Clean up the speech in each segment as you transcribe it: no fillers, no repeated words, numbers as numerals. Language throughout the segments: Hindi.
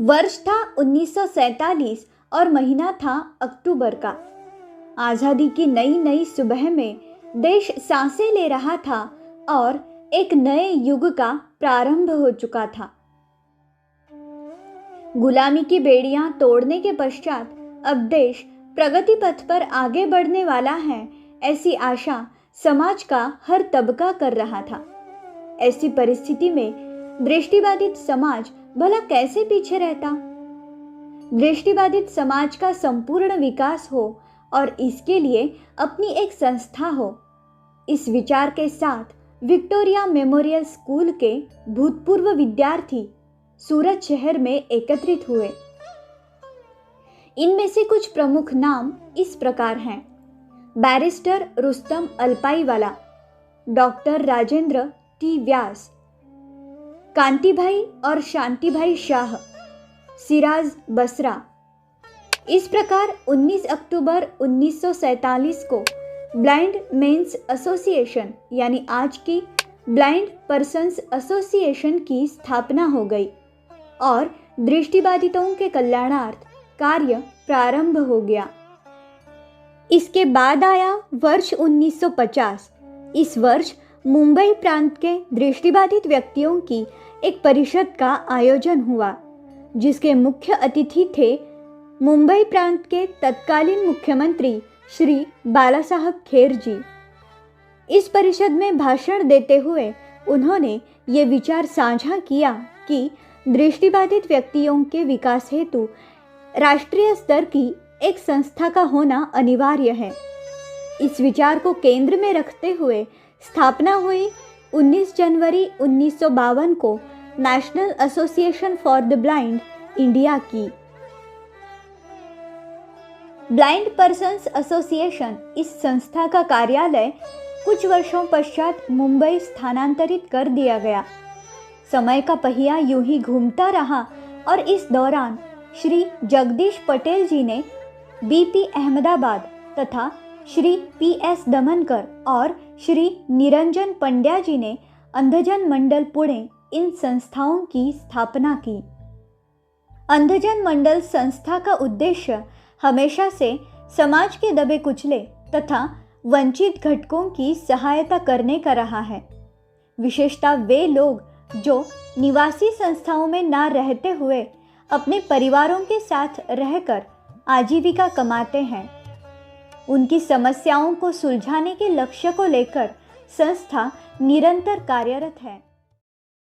वर्ष था 1947 और महीना था अक्टूबर का। आज़ादी की नई नई सुबह में देश सांसें ले रहा था और एक नए युग का प्रारंभ हो चुका था। गुलामी की बेड़ियां तोड़ने के पश्चात अब देश प्रगति पथ पर आगे बढ़ने वाला है, ऐसी आशा समाज का हर तबका कर रहा था। ऐसी परिस्थिति में दृष्टिबाधित समाज भला कैसे पीछे रहता। दृष्टिबाधित समाज का संपूर्ण विकास हो और इसके लिए अपनी एक संस्था हो, इस विचार के साथ विक्टोरिया मेमोरियल स्कूल के भूतपूर्व विद्यार्थी सूरत शहर में एकत्रित हुए। इनमें से कुछ प्रमुख नाम इस प्रकार हैं: barrister Rustam Alpaiwala, doctor Rajendra T Vyas, Kantibhai और शांतिभाई शाह, सिराज बसरा। इस प्रकार 19 अक्टूबर 1947 को ब्लाइंड मेंस एसोसिएशन यानी आज की ब्लाइंड पर्सन्स एसोसिएशन की स्थापना हो गई और दृष्टिबाधितों के कल्याणार्थ कार्य प्रारंभ हो गया। इसके बाद आया वर्ष 1950। इस वर्ष मुंबई प्रांत के दृष्टिबाधित व्यक्तियों की एक परिषद का आयोजन हुआ, जिसके मुख्य अतिथि थे मुंबई प्रांत के तत्कालीन मुख्यमंत्री श्री बाला साहब खेर जी। इस परिषद में भाषण देते हुए उन्होंने ये विचार साझा किया कि दृष्टिबाधित व्यक्तियों के विकास हेतु राष्ट्रीय स्तर की एक संस्था का होना अनिवार्य है। इस विचार को केंद्र में रखते हुए स्थापना हुई 19 जनवरी 1952 को national association for the blind India की। ब्लाइंड पर्सन्स एसोसिएशन इस संस्था का कार्यालय कुछ वर्षों पश्चात मुंबई स्थानांतरित कर दिया गया। समय का पहिया यूं ही घूमता रहा और इस दौरान श्री जगदीश पटेल जी ने बीपी अहमदाबाद तथा श्री पीएस दमनकर और श्री निरंजन पंड्या जी ने अंधजन मंडल पुणे इन संस्थाओं की स्थापना की। अंधजन मंडल संस्था का उद्देश्य हमेशा से समाज के दबे कुचले तथा वंचित घटकों की सहायता करने का रहा है। विशेषतः वे लोग जो निवासी संस्थाओं में ना रहते हुए अपने परिवारों के साथ रहकर आजीविका कमाते हैं, उनकी समस्याओं को सुलझाने के लक्ष्य को लेकर संस्था निरंतर कार्यरत है।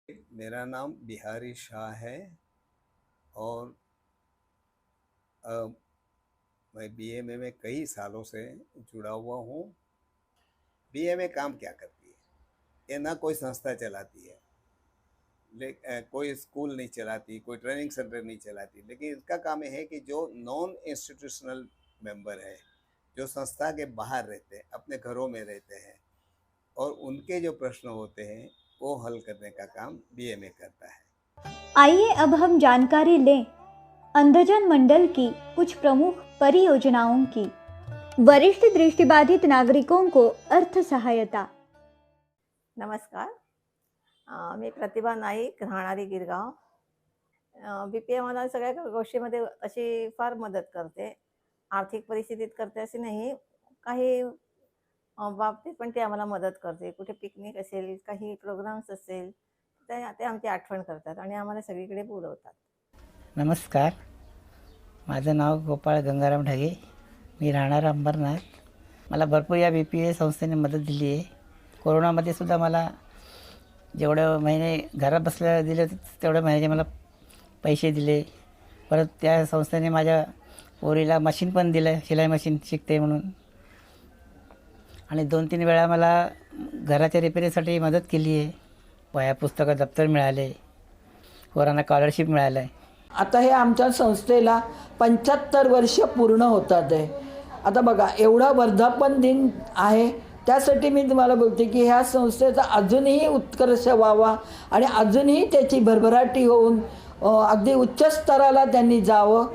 मेरा नाम बिहारी शाह है और मैं बीएमए में कई सालों से जुड़ा हुआ हूँ। बीएमए काम क्या करती है? ये ना कोई संस्था चलाती है, कोई स्कूल नहीं चलाती, कोई ट्रेनिंग सेंटर नहीं चलाती, लेकिन इसका काम है कि जो नॉन इंस्टीट्यूशनल मेंबर है, जो संस्था के बाहर रहते हैं, अपने घरों में रहते हैं और उनके जो प्रश्न होते हैं वो हल करने का काम बीएमए करता है। आइए अब हम जानकारी लें अंधजन मंडल की कुछ प्रमुख परियोजनाओं की। वरिष्ठ दृष्टिबाधित नागरिकों को अर्थ सहायता। नमस्कार, मी प्रतिभा नाईक, राहणारी गिरगाव। बीपीए मला सगळ्या गोष्टीमध्ये अशी फार मदत करते। आर्थिक परिस्थितीत करते असे नाही, काही बाबतीत पण ते आम्हाला मदत करते। कुठे पिकनिक असेल, काही प्रोग्राम्स असेल, ते आमची आठवण करतात आणि आम्हाला सगळीकडे बोलवतात। नमस्कार, माझं नाव गोपाळ गंगाराम ढगे, मी राहणार अंबरनाथ। मला भरपूर या बीपीए संस्थेने मदत दिली आहे। कोरोनामध्ये सुद्धा मला जेवढे महिने घरात बसल्या दिले तेवढे महिन्याचे मला पैसे दिले। परत त्या संस्थेने माझ्या पोरीला मशीन पण दिलं, शिलाई मशीन शिकते म्हणून। आणि 2-3 वेळा मला घराच्या रिपेअरीसाठी मदत केली आहे। वह्या पुस्तकं दप्तर मिळाले, पोरांना स्कॉलरशिप मिळालं आहे। आता हे आमच्या संस्थेला 75 वर्ष पूर्ण होतात आहे। आता बघा, एवढा वर्धापन दिन आहे, त्यासाठी मी तुम्हाला बोलते की ह्या संस्थेचा अजूनही उत्कर्ष व्हावा आणि अजूनही त्याची भरभराटी होऊन अगदी उच्च स्तराला त्यांनी जावं।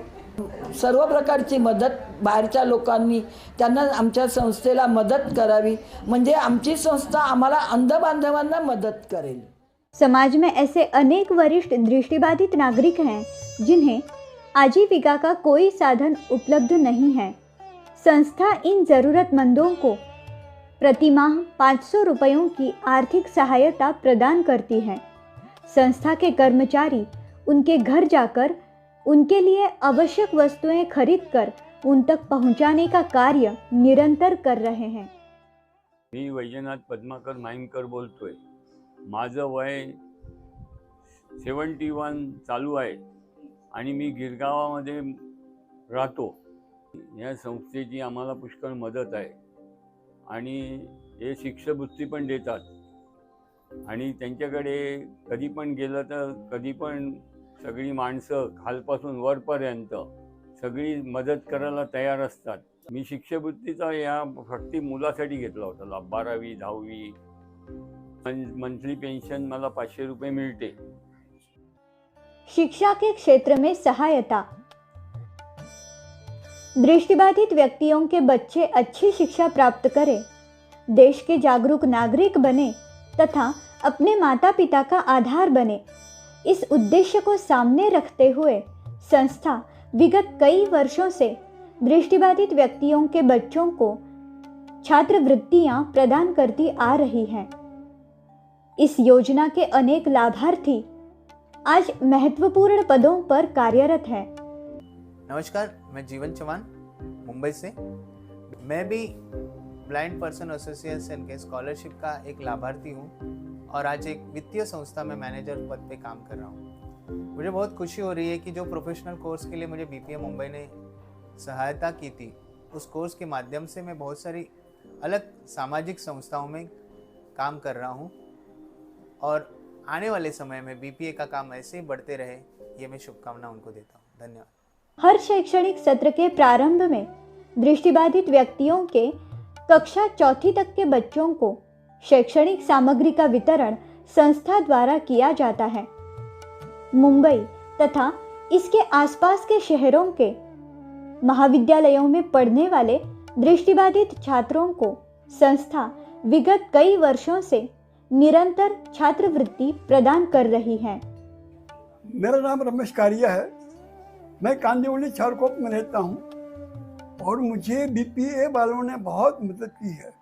सर्व प्रकारची मदत बाहेरच्या लोकांनी त्यांना आमच्या संस्थेला मदत करावी, म्हणजे आमची संस्था आम्हाला अंध बांधवांना मदत करेल। समाज में ऐसे अनेक वरिष्ठ दृष्टिबाधित नागरिक हैं जिन्हें आजीविका का कोई साधन उपलब्ध नहीं है। संस्था इन ज़रूरतमंदों को प्रतिमाह 500 रुपयों की आर्थिक सहायता प्रदान करती है। संस्था के कर्मचारी उनके घर जाकर उनके लिए आवश्यक वस्तुएं खरीदकर उन तक पहुंचाने का कार्य निरंतर कर रहे हैं। मी वैजनाथ पद्माकर माईमकर बोलतोय। माझं वय 71 चालू आहे आणि मी गिरगावामध्ये राहतो। या संस्थेची आम्हाला पुष्कळ मदत आहे आणि हे शिष्यवृत्ती पण देतात आणि त्यांच्याकडे कधी पण गेलं तर कधी पण सगळी माणसं खालपासून वरपर्यंत सगळी मदत करायला तयार असतात। मी शिष्यवृत्तीचा या फक्त मुलासाठी घेतला होता लाभ। 12वी 10वी मंथली पेंशन मला 500 रुपये मिळते। शिक्षा के क्षेत्र में सहायता। दृष्टिबाधित व्यक्तियों के बच्चे अच्छी शिक्षा प्राप्त करें, देश के जागरूक नागरिक बने तथा अपने माता पिता का आधार बने, इस उद्देश्य को सामने रखते हुए संस्था विगत कई वर्षों से दृष्टिबाधित व्यक्तियों के बच्चों को छात्रवृत्तियां प्रदान करती आ रही हैं। इस योजना के अनेक लाभार्थी आज महत्वपूर्ण पदों पर कार्यरत हैं। नमस्कार, मैं जीवन चौहान मुंबई से। मैं भी ब्लाइंड पर्सन एसोसिएशन के स्कॉलरशिप का एक लाभार्थी हूँ और आज एक वित्तीय संस्था में मैनेजर पद पे काम कर रहा हूँ। मुझे बहुत खुशी हो रही है कि जो प्रोफेशनल कोर्स के लिए मुझे बीपीए मुंबई ने सहायता की थी, उस कोर्स के माध्यम से मैं बहुत सारी अलग सामाजिक संस्थाओं में काम कर रहा हूँ और आने वाले समय में बीपीए का काम ऐसे ही बढ़ते रहे, ये मैं शुभकामना उनको देता हूँ। धन्यवाद। हर शैक्षणिक सत्र के प्रारंभ में दृष्टिबाधित व्यक्तियों के कक्षा 4वीं तक के बच्चों को शैक्षणिक सामग्री का वितरण संस्था द्वारा किया जाता है। मुंबई तथा इसके आसपास के शहरों के महाविद्यालयों में पढ़ने वाले दृष्टिबाधित छात्रों को संस्था विगत कई वर्षों से निरंतर छात्रवृत्ति प्रदान कर रही है। मेरा नाम रमेश कारिया है। मैं कांदिवली चारकोप में रहता हूँ और मुझे बीपीए वालों ने बहुत मदद की है।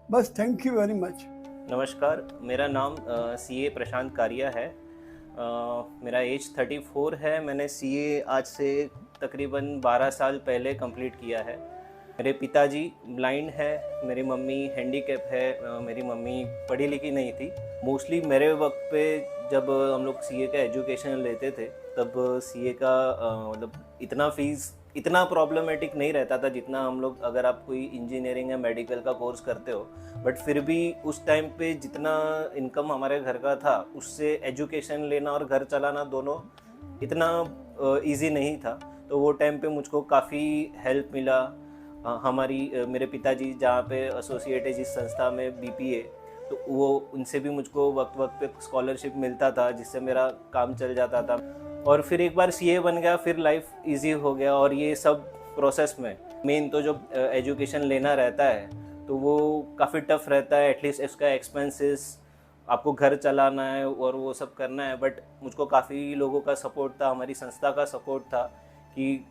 बस थैंक यू वेरी मच। नमस्कार, मेरा नाम सीए प्रशांत कारिया है। मेरा एज 34 है। मैंने सीए आज से तकरीबन 12 साल पहले कंप्लीट किया है। मेरे पिताजी ब्लाइंड है, मेरी मम्मी हैंडीकैप है। मेरी मम्मी पढ़ी लिखी नहीं थी। मोस्टली मेरे वक्त पे जब हम लोग सीए का एजुकेशन लेते थे तब सीए का मतलब इतना फीस इतना प्रॉब्लमेटिक नहीं रहता था जितना हम लोग अगर आप कोई इंजीनियरिंग या मेडिकल का कोर्स करते हो। बट फिर भी उस टाइम पे जितना इनकम हमारे घर का था उससे एजुकेशन लेना और घर चलाना दोनों इतना इजी नहीं था। तो वो टाइम पे मुझको काफ़ी हेल्प मिला। मेरे पिताजी जहाँ पे एसोसिएट है जिस संस्था में बीपीए, तो वो उनसे भी मुझको वक्त वक्त पे स्कॉलरशिप मिलता था जिससे मेरा काम चल जाता था। और फिर एक बार सीए बन गया फिर लाइफ इजी हो गया। और ये सब प्रोसेस में मेन तो जो एजुकेशन लेना रहता है तो वो काफ़ी टफ रहता है। एटलीस्ट इसका एक्सपेंसेस आपको घर चलाना है और वो सब करना है। बट मुझको काफ़ी लोगों का सपोर्ट था, हमारी संस्था का सपोर्ट था कि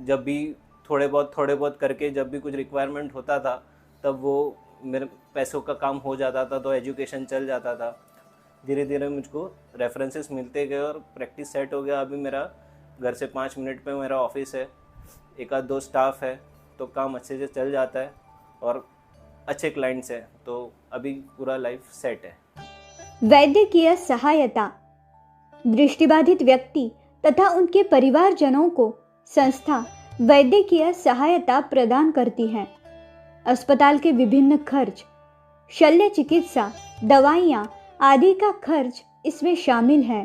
जब भी थोड़े बहुत करके जब भी कुछ रिक्वायरमेंट होता था तब वो मेरे पैसों का काम हो जाता था, तो एजुकेशन चल जाता था। धीरे धीरे मुझको रेफरेंसेस मिलते गए और प्रैक्टिस सेट हो गया। अभी मेरा घर से 5 मिनट पे मेरा ऑफिस है, 1-2 स्टाफ है, तो काम अच्छे से चल जाता है और अच्छे क्लाइंट्स हैं, तो अभी पूरा लाइफ सेट है। वैद्यकीय सहायता। दृष्टिबाधित व्यक्ति तथा उनके परिवारजनों को संस्था वैद्यकीय सहायता प्रदान करती है। अस्पताल के विभिन्न खर्च, शल्य चिकित्सा, दवाइयाँ आदि का खर्च इसमें शामिल है।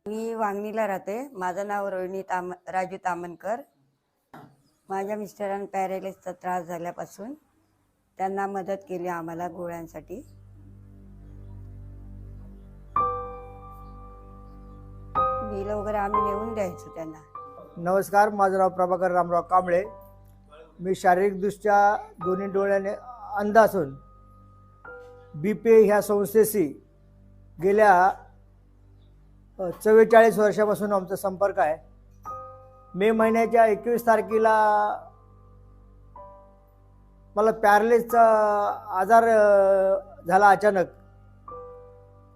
मी वांगणीला राहते। माझं नाव रोहिणी राजू तामनकर। माझ्या मिस्टरांना पॅरालिसिसचा त्रास झाल्यापासून त्यांना मदत केली आम्हाला गोळ्यांसाठी। बिल वगैरे आम्ही नेऊन द्यायचो त्यांना। नमस्कार, माझं नाव प्रभाकर रामराव कांबळे। मी शारीरिकदृष्ट्या दोन्ही डोळ्याने अंध असून बीपीए ह्या संस्थेशी गेल्या 44 वर्षापासून आमचा संपर्क आहे। मे महिन्याच्या 21 तारखेला मला पॅरालिसचा आजार झाला अचानक.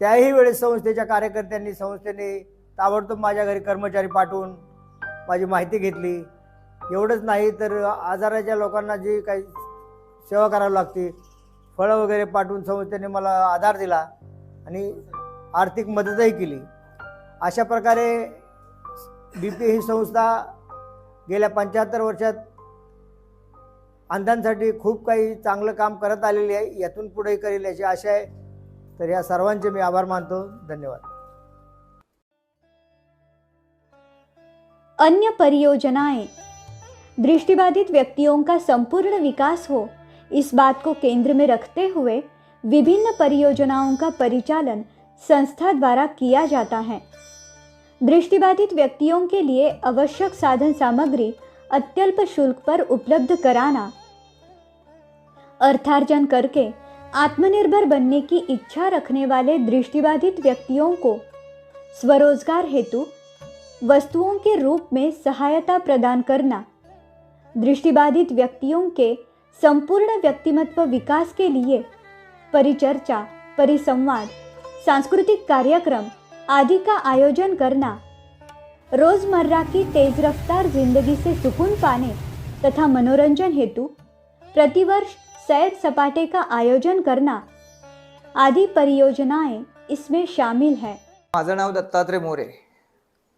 त्याही वेळेस संस्थेच्या कार्यकर्त्यांनी संस्थेने ताबडतोब माझ्या घरी कर्मचारी पाठवून माझी माहिती घेतली. एवढंच नाही तर आजाराच्या लोकांना जी काही सेवा करावी लागते, फळं वगैरे पाठवून संस्थेने मला आधार दिला आणि आर्थिक मदतही केली. अशा प्रकारे BP ही संस्था गेल्या 75 वर्षात अंधांसाठी खूप काही चांगलं काम करत आलेली आहे. यातून पुढेही करेल याची आशा आहे. तर या सर्वांचे मी आभार मानतो. धन्यवाद. अन्य परियोजनाएं दृष्टिबाधित व्यक्तियों का संपूर्ण विकास हो, इस बात को केंद्र में रखते हुए विभिन्न परियोजनाओं का परिचालन संस्था द्वारा किया जाता है. दृष्टिबाधित व्यक्तियों के लिए आवश्यक साधन सामग्री अत्यल्प शुल्क पर उपलब्ध कराना, अर्थार्जन करके आत्मनिर्भर बनने की इच्छा रखने वाले दृष्टिबाधित व्यक्तियों को स्वरोजगार हेतु वस्तुओं के रूप में सहायता प्रदान करना, दृष्टिबाधित व्यक्तियों के संपूर्ण व्यक्तिमत्व विकास के लिए परिचर्चा, परिसंवाद, सांस्कृतिक कार्यक्रम आदि का आयोजन करना, रोजमर्रा की तेज रफ्तार जिंदगी से सुकून पाने तथा मनोरंजन हेतु प्रतिवर्ष सैर सपाटे का आयोजन करना आदि परियोजनाएं इसमें शामिल है. माझं नाव दत्तात्रय मोरे.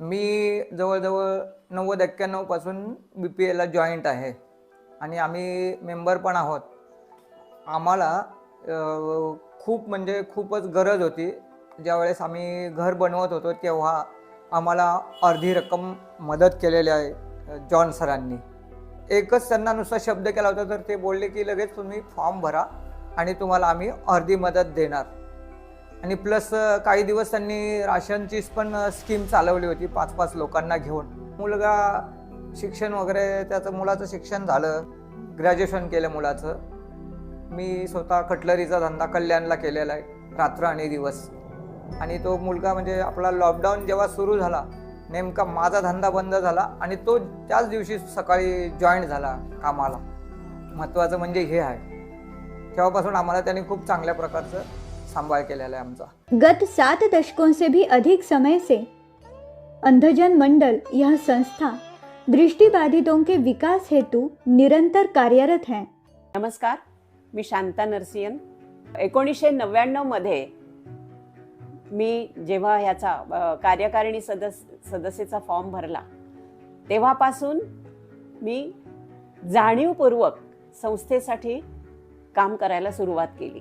मी जवळजवळ 90-91 पासून BPAला जॉईंट आहे आणि आम्ही मेंबर पण आहोत. आम्हाला खूपच गरज होती. ज्यावेळेस आम्ही घर बनवत होतो तेव्हा आम्हाला अर्धी रक्कम मदत केलेली आहे जॉन सरांनी. एकच त्यांना नुसता शब्द केला होता, तर ते बोलले की लगेच तुम्ही फॉर्म भरा आणि तुम्हाला आम्ही अर्धी मदत देणार. आणि प्लस काही दिवस त्यांनी राशनची पण स्कीम चालवली होती 5-5 लोकांना घेऊन. मुलगा शिक्षण वगैरे त्याचं मुलाचं शिक्षण झालं, ग्रॅज्युएशन केलं मुलाचं. मी स्वतः कटलरीचा धंदा कल्याणला केलेला आहे रात्र आणि दिवस. आणि तो मुलगा म्हणजे आपला लॉकडाऊन जेव्हा सुरू झाला नेमका माझा धंदा बंद झाला आणि तो त्याच दिवशी सकाळी जॉईन झाला कामाला. महत्त्वाचं म्हणजे हे आहे. तेव्हापासून आम्हाला त्यांनी खूप चांगल्या प्रकारचं सांभाळ केलेला आहे आमचा. गत 7 दशकों से भी अधिक समय से अंधजन मंडल यह संस्था दृष्टिबाधितों के विकास हेतु निरंतर कार्यरत है. नमस्कार, मी शांता नरसियन. 1999 मध्ये मी जेव्हा ह्याचा कार्यकारिणी सदस्याचा फॉर्म भरला तेव्हापासून मी जाणीवपूर्वक संस्थेसाठी काम करायला सुरुवात केली.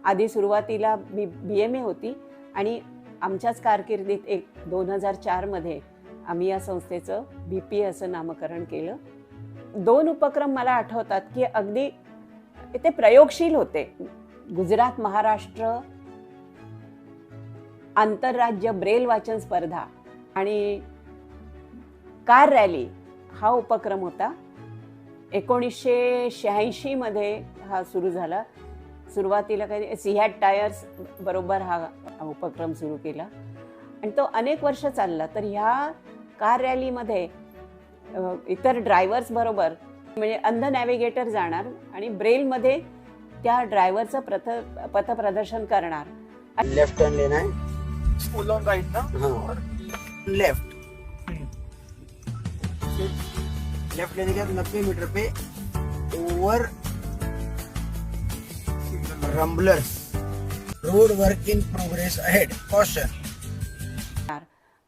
आधी सुरुवातीला मी BMA होती आणि आमच्याच कारकिर्दीत 2004 मध्ये आम्ही या संस्थेचं BPA असं नामकरण केलं. 2 उपक्रम मला आठवतात की अगदी ते प्रयोगशील होते. गुजरात महाराष्ट्र आंतरराज्य ब्रेल वाचन स्पर्धा आणि कार रॅली हा उपक्रम होता. 1986 मध्ये हा सुरू झाला. सुरुवातीला काही सिहॅट टायर्स बरोबर हा उपक्रम सुरू केला आणि तो अनेक वर्ष चालला. तर ह्या कार रॅलीमध्ये इतर ड्रायव्हर्स बरोबर म्हणजे अंध नॅव्हिगेटर जाणार आणि ब्रेलमध्ये त्या ड्रायव्हरचं पथप्रदर्शन करणार. लेफ्ट टर्न लेना है, फुल ऑन राइट ना, हाँ लेफ्ट लेने के बाद 90 मीटर पे over rumblers, road work in progress ahead, caution.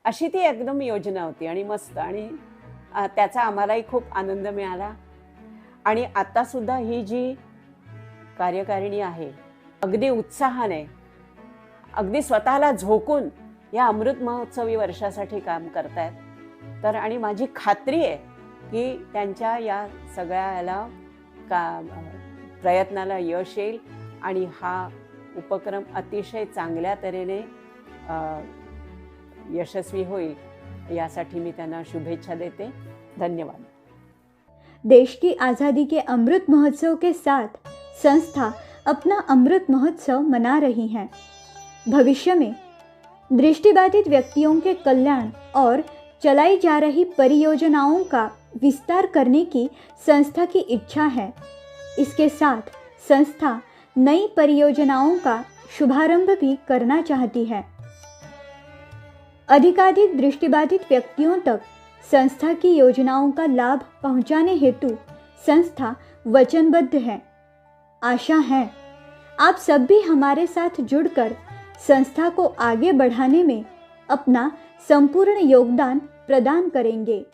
अशी ती एकदम योजना होती आणि मस्त. आणि त्याचा आम्हालाही खूप आनंद मिळाला. आणि आता सुद्धा ही जी कार्यकारिणी आहे अगदी उत्साहाने अगदी स्वतःला झोकून या अमृत महोत्सवी वर्षासाठी काम करतायत. तर आणि माझी खात्री आहे की त्यांच्या या सगळ्याला प्रयत्नाला यश येईल आणि हा उपक्रम अतिशय चांगल्या तऱ्हेने यशस्वी होईल यासाठी मी त्यांना शुभेच्छा देते. धन्यवाद. देश की आज़ादी के अमृत महोत्सव के साथ संस्था अपना अमृत महोत्सव मना रही है. भविष्य में दृष्टिबाधित व्यक्तियों के कल्याण और चलाई जा रही परियोजनाओं का विस्तार करने की संस्था की इच्छा है। इसके साथ संस्था नई परियोजनाओं का शुभारंभ भी करना चाहती है। अधिकाधिक दृष्टिबाधित व्यक्तियों तक संस्था की योजनाओं का लाभ पहुंचाने हेतु संस्था वचनबद्ध है। आशा है आप सब भी हमारे साथ जुड़कर संस्था को आगे बढ़ाने में अपना संपूर्ण योगदान प्रदान करेंगे।